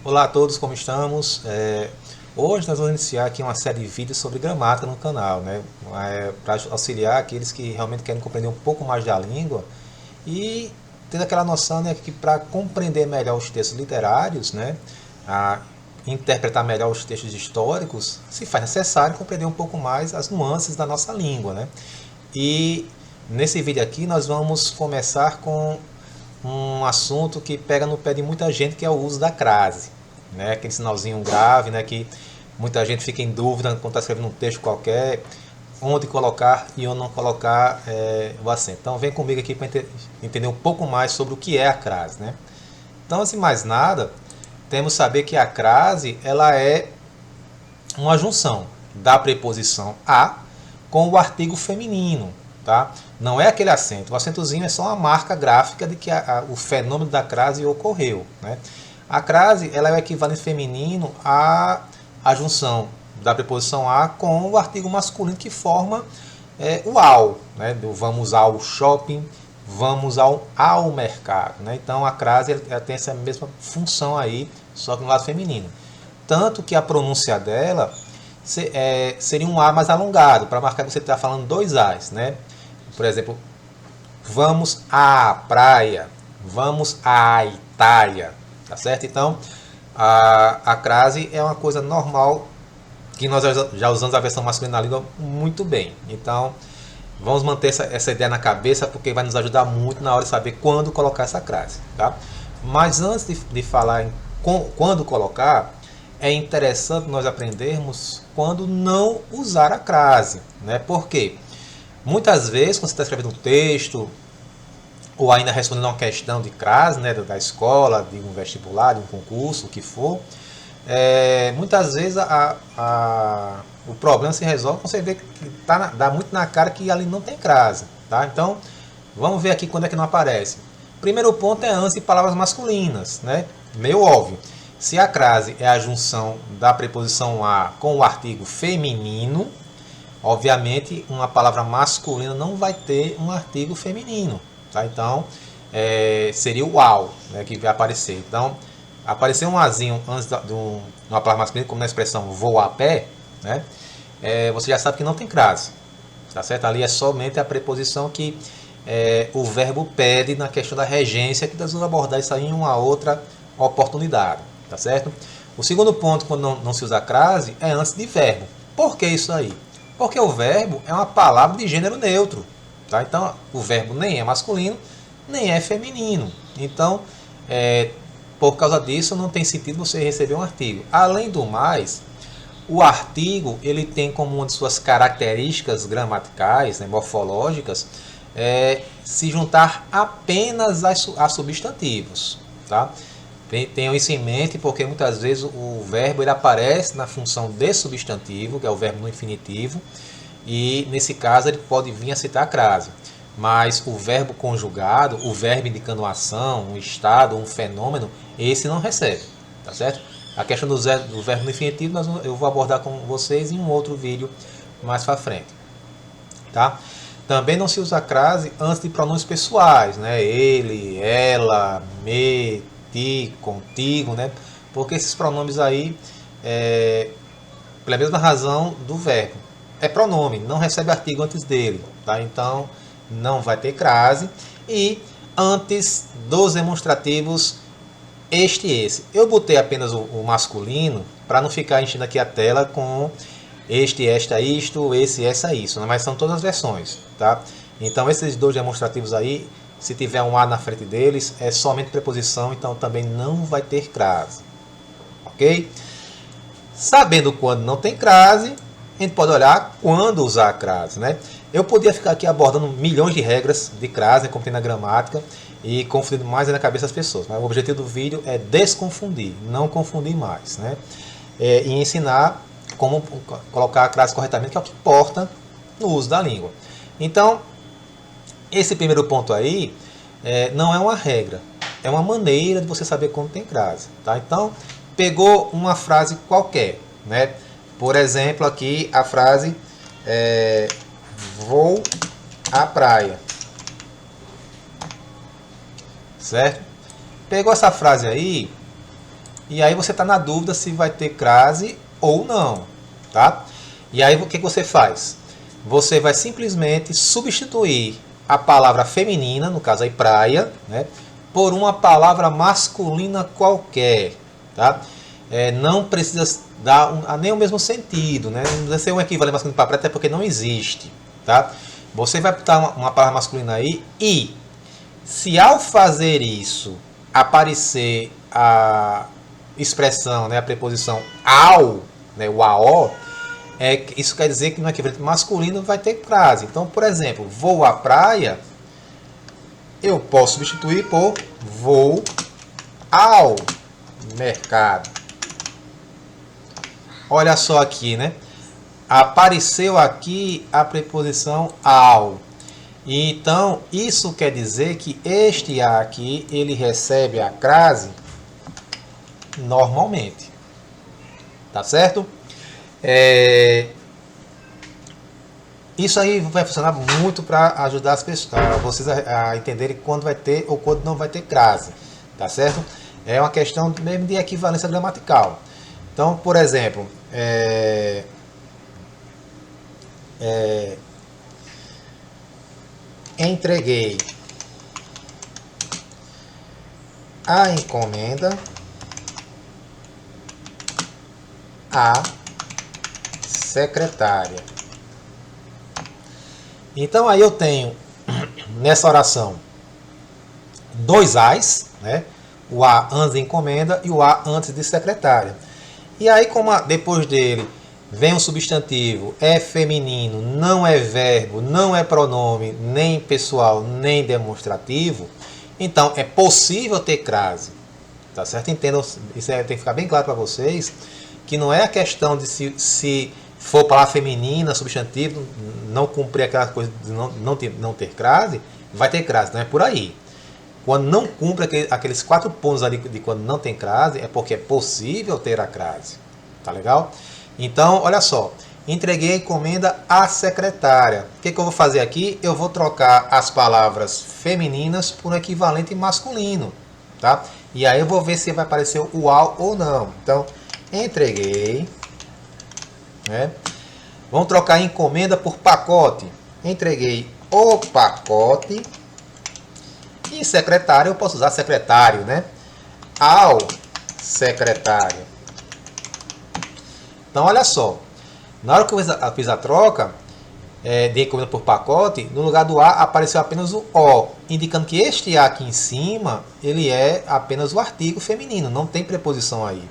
Olá a todos, como estamos? Hoje nós vamos iniciar aqui uma série de vídeos sobre gramática no canal, né? Para auxiliar aqueles que realmente querem compreender um pouco mais da língua e tendo aquela noção, né, que para compreender melhor os textos literários, né, interpretar melhor os textos históricos, se faz necessário compreender um pouco mais as nuances da nossa língua, né? E nesse vídeo aqui nós vamos começar com um assunto que pega no pé de muita gente, que é o uso da crase, né? Aquele sinalzinho grave, né? Que muita gente fica em dúvida quando está escrevendo um texto qualquer, onde colocar e onde não colocar o acento. Então vem comigo aqui para entender um pouco mais sobre o que é a crase, né? Então, sem mais nada, temos que saber que a crase ela é uma junção da preposição a com o artigo feminino, tá? Não é aquele acento. O acentozinho é só uma marca gráfica de que o fenômeno da crase ocorreu, né? A crase ela é o equivalente feminino à junção da preposição a com o artigo masculino que forma o ao, né? Do vamos ao shopping, vamos ao mercado, né? Então a crase ela tem essa mesma função aí, só que no lado feminino. Tanto que a pronúncia dela seria um A mais alongado, para marcar que você está falando dois A's, né? Por exemplo, vamos à praia, vamos à Itália, tá certo? Então, a crase é uma coisa normal que nós já usamos a versão masculina na língua muito bem. Então, vamos manter essa ideia na cabeça, porque vai nos ajudar muito na hora de saber quando colocar essa crase, tá? Mas antes de falar em quando colocar, é interessante nós aprendermos quando não usar a crase, né? Por quê? Muitas vezes, quando você está escrevendo um texto, ou ainda respondendo uma questão de crase, né, da escola, de um vestibular, de um concurso, o que for, muitas vezes o problema se resolve quando você vê que dá muito na cara que ali não tem crase, tá? Então, vamos ver aqui quando é que não aparece. Primeiro ponto é antes de palavras masculinas, né? Meio óbvio. Se a crase é a junção da preposição a com o artigo feminino, obviamente uma palavra masculina não vai ter um artigo feminino, tá? Então seria o ao, né, que vai aparecer. Então, aparecer um azinho antes de uma palavra masculina, como na expressão vou a pé, né? Você já sabe que não tem crase, tá certo? Ali é somente a preposição que o verbo pede na questão da regência, que nós vamos abordar isso aí em uma outra oportunidade, tá certo? O segundo ponto, quando não se usa crase, é antes de verbo. Por que isso aí? Porque o verbo é uma palavra de gênero neutro, tá? Então, o verbo nem é masculino, nem é feminino. Então, por causa disso, não tem sentido você receber um artigo. Além do mais, o artigo ele tem como uma de suas características gramaticais, né, morfológicas, se juntar apenas a substantivos, tá? Tenham isso em mente, porque muitas vezes o verbo ele aparece na função de substantivo, que é o verbo no infinitivo, e nesse caso ele pode vir a citar a crase. Mas o verbo conjugado, o verbo indicando uma ação, um estado, um fenômeno, esse não recebe, tá certo? A questão do verbo no infinitivo eu vou abordar com vocês em um outro vídeo mais para frente, tá? Também não se usa a crase antes de pronomes pessoais, né? Ele, ela, me, ti, contigo, né? Porque esses pronomes aí, pela mesma razão do verbo, é pronome, não recebe artigo antes dele, tá? Então não vai ter crase. E antes dos demonstrativos este e esse. Eu botei apenas o masculino para não ficar enchendo aqui a tela com este, esta, isto, esse, essa, isso, né? Mas são todas as versões, tá? Então esses dois demonstrativos aí, se tiver um a na frente deles, é somente preposição, então também não vai ter crase, ok? Sabendo quando não tem crase, a gente pode olhar quando usar a crase, né? Eu podia ficar aqui abordando milhões de regras de crase, né, como tem na gramática, e confundindo mais na cabeça das pessoas. Mas o objetivo do vídeo é desconfundir, não confundir mais, né? E ensinar como colocar a crase corretamente, que é o que importa no uso da língua. Então, esse primeiro ponto aí não é uma regra, é uma maneira de você saber quando tem crase, tá? Então, pegou uma frase qualquer, né? Por exemplo, aqui a frase vou à praia, certo? Pegou essa frase aí, e aí você está na dúvida se vai ter crase ou não, tá? E aí o que você faz? Você vai simplesmente substituir a palavra feminina, no caso aí praia, né, por uma palavra masculina qualquer, tá? Não precisa dar nem o mesmo sentido, né? Não precisa ser um equivalente masculino para praia, até porque não existe, tá? Você vai botar uma palavra masculina aí e, se ao fazer isso aparecer a expressão, né, a preposição ao, né, o AO, isso quer dizer que no equivalente masculino vai ter crase. Então, por exemplo, vou à praia, eu posso substituir por vou ao mercado. Olha só aqui, né? Apareceu aqui a preposição ao. Então, isso quer dizer que este A aqui, ele recebe a crase normalmente. Tá certo? Isso aí vai funcionar muito para ajudar as pessoas, vocês a entenderem quando vai ter ou quando não vai ter crase. Tá certo? É uma questão mesmo de equivalência gramatical. Então, por exemplo, entreguei a encomenda à secretária. Então aí eu tenho nessa oração dois A's, né? O A antes de encomenda e o A antes de secretária. E aí, como depois dele vem um substantivo, é feminino, não é verbo, não é pronome, nem pessoal, nem demonstrativo, então é possível ter crase. Tá certo? Entendam, isso tem que ficar bem claro para vocês, que não é a questão de se for palavra feminina, substantivo, não cumprir aquela coisa de não ter crase, vai ter crase, não é por aí. Quando não cumpre aqueles 4 pontos ali de quando não tem crase, é porque é possível ter a crase. Tá legal? Então, olha só. Entreguei a encomenda à secretária. O que eu vou fazer aqui? Eu vou trocar as palavras femininas por um equivalente masculino. Tá? E aí eu vou ver se vai aparecer o ao ou não. Então, entreguei. Né? Vamos trocar encomenda por pacote. Entreguei o pacote. E secretário, eu posso usar secretário, né? Ao secretário. Então, olha só. Na hora que eu fiz a troca de encomenda por pacote, no lugar do A apareceu apenas o O, indicando que este A aqui em cima, ele é apenas o artigo feminino, não tem preposição aí.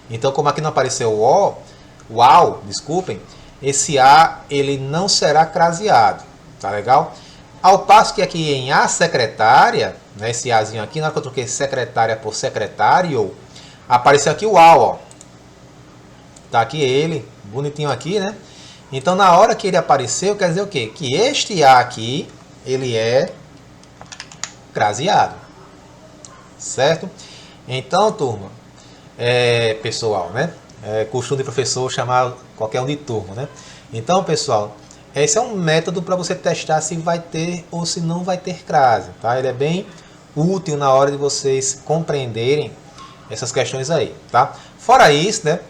Então, como aqui não apareceu o AO, desculpem, esse A ele não será craseado, tá legal? Ao passo que aqui em a secretária, né, esse Azinho aqui, na hora que eu troquei secretária por secretário, apareceu aqui o A, ó. Tá aqui ele, bonitinho aqui, né? Então, na hora que ele apareceu, quer dizer o quê? Que este A aqui, ele é craseado. Certo? Então, turma, pessoal, né? Costume de professor chamar qualquer um de turma, né? Então, pessoal, esse é um método para você testar se vai ter ou se não vai ter crase, tá? Ele é bem útil na hora de vocês compreenderem essas questões aí, tá? Fora isso, né?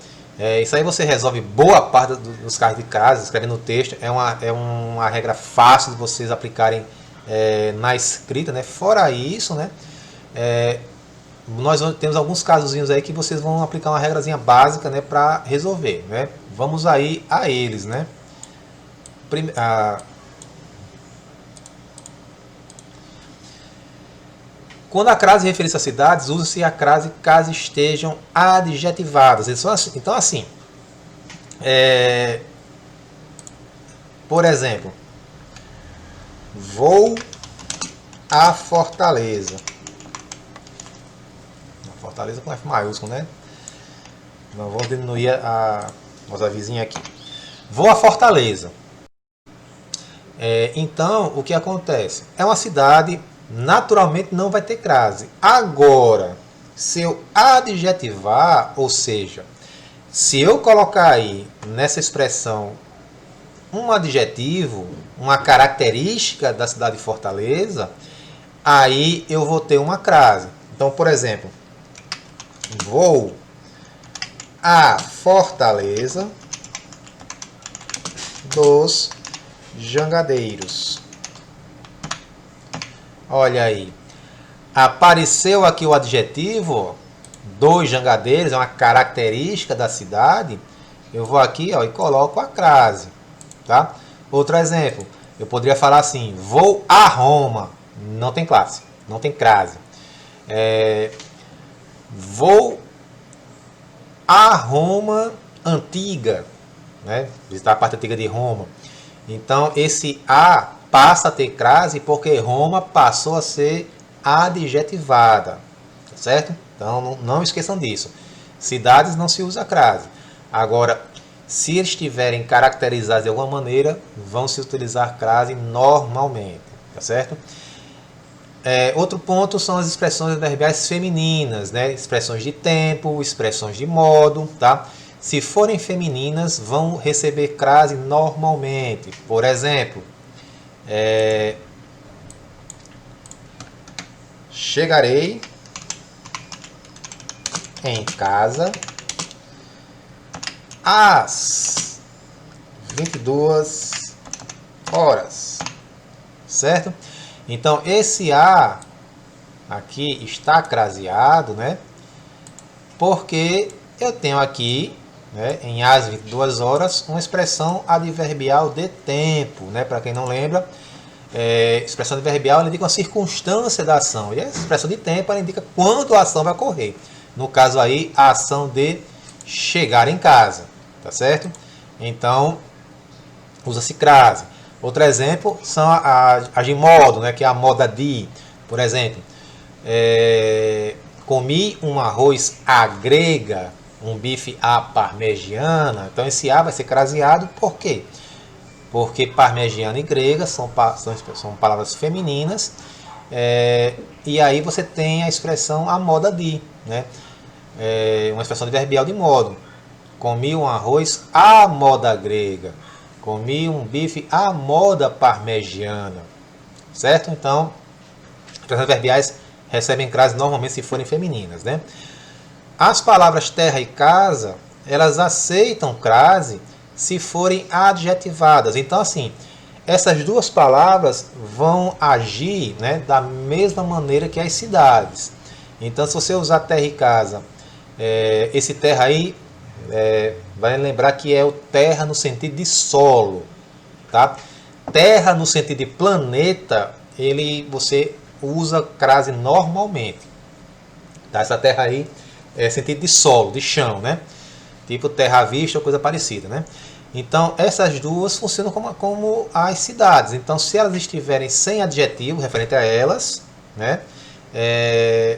Isso aí você resolve boa parte dos casos de crase, escrevendo no texto. É uma regra fácil de vocês aplicarem na escrita, né? Fora isso, né? Nós temos alguns casozinhos aí que vocês vão aplicar uma regrazinha básica, né, para resolver, né? Vamos aí a eles, né? Quando a crase referir-se a cidades, usa-se a crase caso estejam adjetivadas. Então, assim, por exemplo, vou a Fortaleza. Fortaleza com F maiúsculo, né? Não vamos diminuir a nossa vizinha aqui. Vou a Fortaleza. Então, o que acontece? É uma cidade, naturalmente não vai ter crase. Agora, se eu adjetivar, ou seja, se eu colocar aí nessa expressão um adjetivo, uma característica da cidade de Fortaleza, aí eu vou ter uma crase. Então, por exemplo, vou a fortaleza dos jangadeiros. Olha aí. Apareceu aqui o adjetivo dos jangadeiros, é uma característica da cidade. Eu vou aqui, ó, e coloco a crase, tá? Outro exemplo, eu poderia falar assim: vou a Roma. Não tem classe, não tem crase. Vou a Roma antiga, né? Visitar a parte antiga de Roma. Então esse a passa a ter crase porque Roma passou a ser adjetivada, tá certo? Então não esqueçam disso. Cidades não se usa crase. Agora, se eles estiverem caracterizados de alguma maneira, vão se utilizar crase normalmente, tá certo? Outro ponto são as expressões adverbiais femininas, né? Expressões de tempo, expressões de modo, tá? Se forem femininas, vão receber crase normalmente. Por exemplo, chegarei em casa às 22 horas, certo? Então esse a aqui está craseado, né? Porque eu tenho aqui, né, em às 22 horas, uma expressão adverbial de tempo, né? Para quem não lembra, expressão adverbial ela indica uma circunstância da ação, e a expressão de tempo ela indica quando a ação vai ocorrer. No caso aí, a ação de chegar em casa, tá certo? Então, usa-se crase. Outro exemplo são as de modo, né, que é a moda de. Por exemplo, comi um arroz à grega, um bife à parmegiana. Então esse a vai ser craseado, por quê? Porque parmegiana e grega são palavras femininas, e aí você tem a expressão a moda de, né? Uma expressão adverbial de modo. Comi um arroz à moda grega. Comi um bife à moda parmegiana. Certo? Então, expressões adverbiais recebem crase normalmente se forem femininas, né? As palavras terra e casa, elas aceitam crase se forem adjetivadas. Então, assim, essas duas palavras vão agir, né, da mesma maneira que as cidades. Então, se você usar terra e casa, esse terra aí vai lembrar que é o terra no sentido de solo, tá? Terra no sentido de planeta, você usa crase normalmente, tá? Essa terra aí é sentido de solo, de chão, né? Tipo terra à vista ou coisa parecida, né? Então essas duas funcionam como as cidades. Então se elas estiverem sem adjetivo referente a elas, né,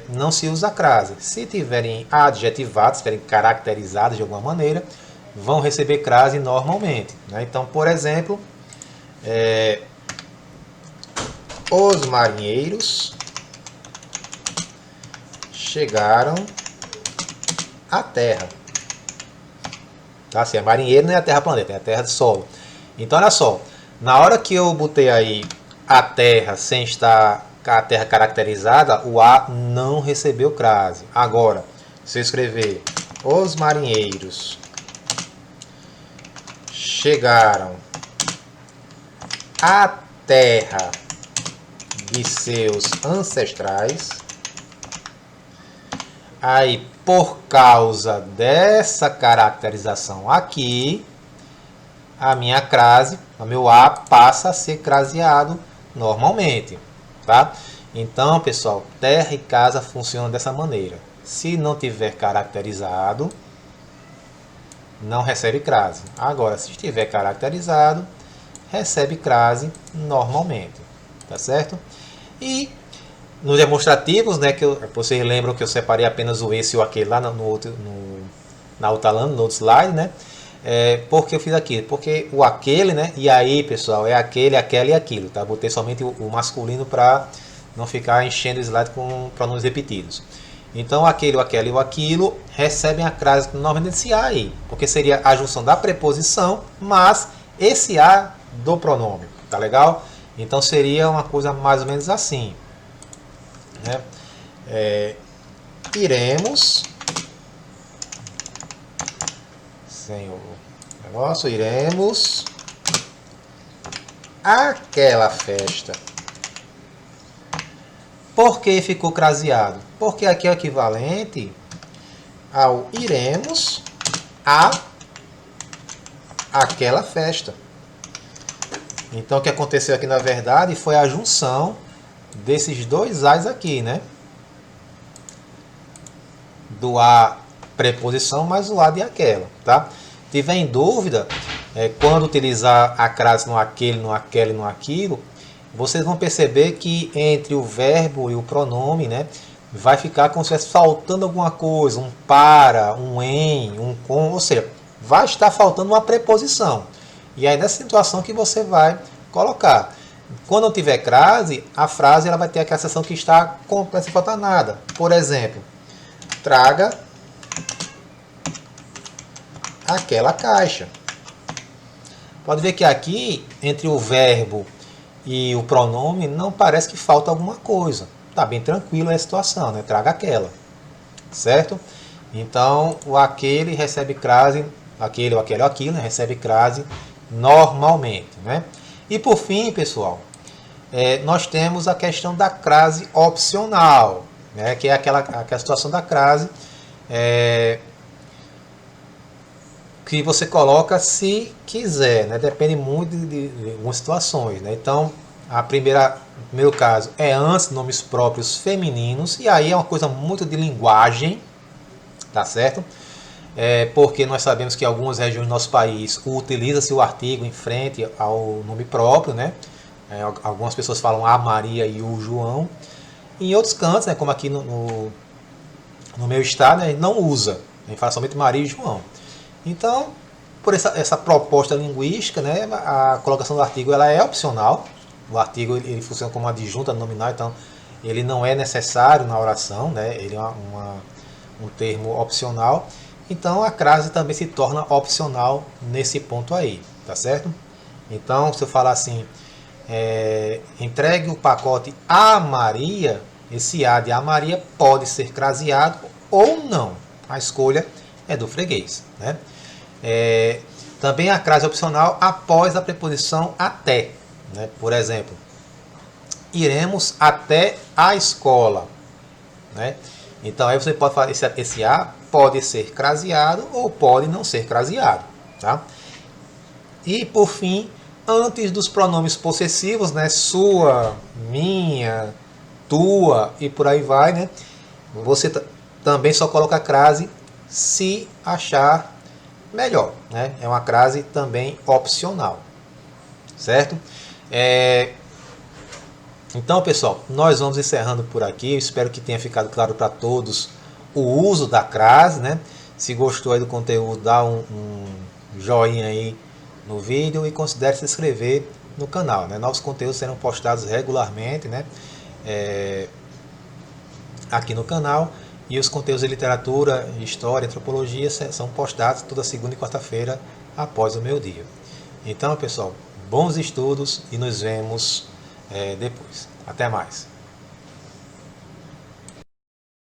não se usa crase. Se tiverem adjetivadas, estiverem caracterizadas de alguma maneira, vão receber crase normalmente, né? Então, por exemplo, os marinheiros chegaram à Terra. Tá? Se é marinheiro, não é a Terra planeta, é a Terra de solo. Então, olha só, na hora que eu botei aí a Terra sem estar a Terra caracterizada, o A não recebeu crase. Agora, se eu escrever os marinheiros chegaram à terra de seus ancestrais, aí por causa dessa caracterização aqui, a minha crase, o meu A passa a ser craseado normalmente, tá? Então, pessoal, terra e casa funcionam dessa maneira. Se não tiver caracterizado, não recebe crase. Agora, se estiver caracterizado, recebe crase normalmente, tá certo? E nos demonstrativos, né, vocês lembram que eu separei apenas o esse e o aquele lá na outra lâmina, no outro slide, né? Porque eu fiz aqui? Porque o aquele, né? E aí, pessoal, é aquele, aquela e aquilo, tá? Botei somente o masculino para não ficar enchendo o slide com pronomes repetidos. Então, aquele, o aquela e o aquilo recebem a crase normalmente desse A aí, porque seria a junção da preposição, mas esse A do pronome, tá legal? Então, seria uma coisa mais ou menos assim, né? Iremos sem o negócio, iremos àquela festa. Por que ficou craseado? Porque aqui é o equivalente ao iremos àquela festa. Então o que aconteceu aqui na verdade foi a junção desses dois A's aqui, né? Do a preposição mais o a de aquela, tá? Se tiver em dúvida, quando utilizar a crase no aquele, no aquela e no aquilo, vocês vão perceber que entre o verbo e o pronome, né, vai ficar como se estivesse faltando alguma coisa, um para, um em, um com, ou seja, vai estar faltando uma preposição. E aí nessa situação que você vai colocar. Quando não tiver crase, a frase ela vai ter aquela seção que está completa sem faltar nada. Por exemplo, traga aquela caixa. Pode ver que aqui, entre o verbo e o pronome, não parece que falta alguma coisa. Está bem tranquilo a situação, né? Traga aquela. Certo? Então, o aquele recebe crase, aquele ou aquele ou aquilo, né? Recebe crase normalmente, né? E por fim, pessoal, nós temos a questão da crase opcional, né? Que é aquela situação da crase que você coloca se quiser, né? Depende muito de algumas situações, né? Então, o primeiro caso é antes nomes próprios femininos, e aí é uma coisa muito de linguagem, tá certo? Porque nós sabemos que em algumas regiões do nosso país utiliza-se o artigo em frente ao nome próprio, né? Algumas pessoas falam a Maria e o João. Em outros cantos, né, como aqui no meu estado, né, não usa, a gente fala somente Maria e João. Então, por essa proposta linguística, né, a colocação do artigo ela é opcional. O artigo ele funciona como uma adjunta nominal, então ele não é necessário na oração, né, ele é um termo opcional. Então a crase também se torna opcional nesse ponto aí, tá certo? Então, se eu falar assim, entregue o pacote a Maria, esse a de a Maria pode ser craseado ou não. A escolha é do freguês, né? Também a crase opcional após a preposição até, né? Por exemplo, iremos até a escola, né? Então aí você pode falar, esse a pode ser craseado ou pode não ser craseado, tá? E por fim, antes dos pronomes possessivos, né, sua, minha, tua e por aí vai, né, você também só coloca a crase se achar melhor, né? É uma crase também opcional, certo? Então, pessoal, nós vamos encerrando por aqui. Eu espero que tenha ficado claro para todos o uso da crase, né? Se gostou aí do conteúdo, dá um joinha aí no vídeo e considere se inscrever no canal, né? Novos conteúdos serão postados regularmente, né? Aqui no canal, e os conteúdos de literatura, história, antropologia são postados toda segunda e quarta-feira após o meio-dia. Então, pessoal, bons estudos e nos vemos depois. Até mais.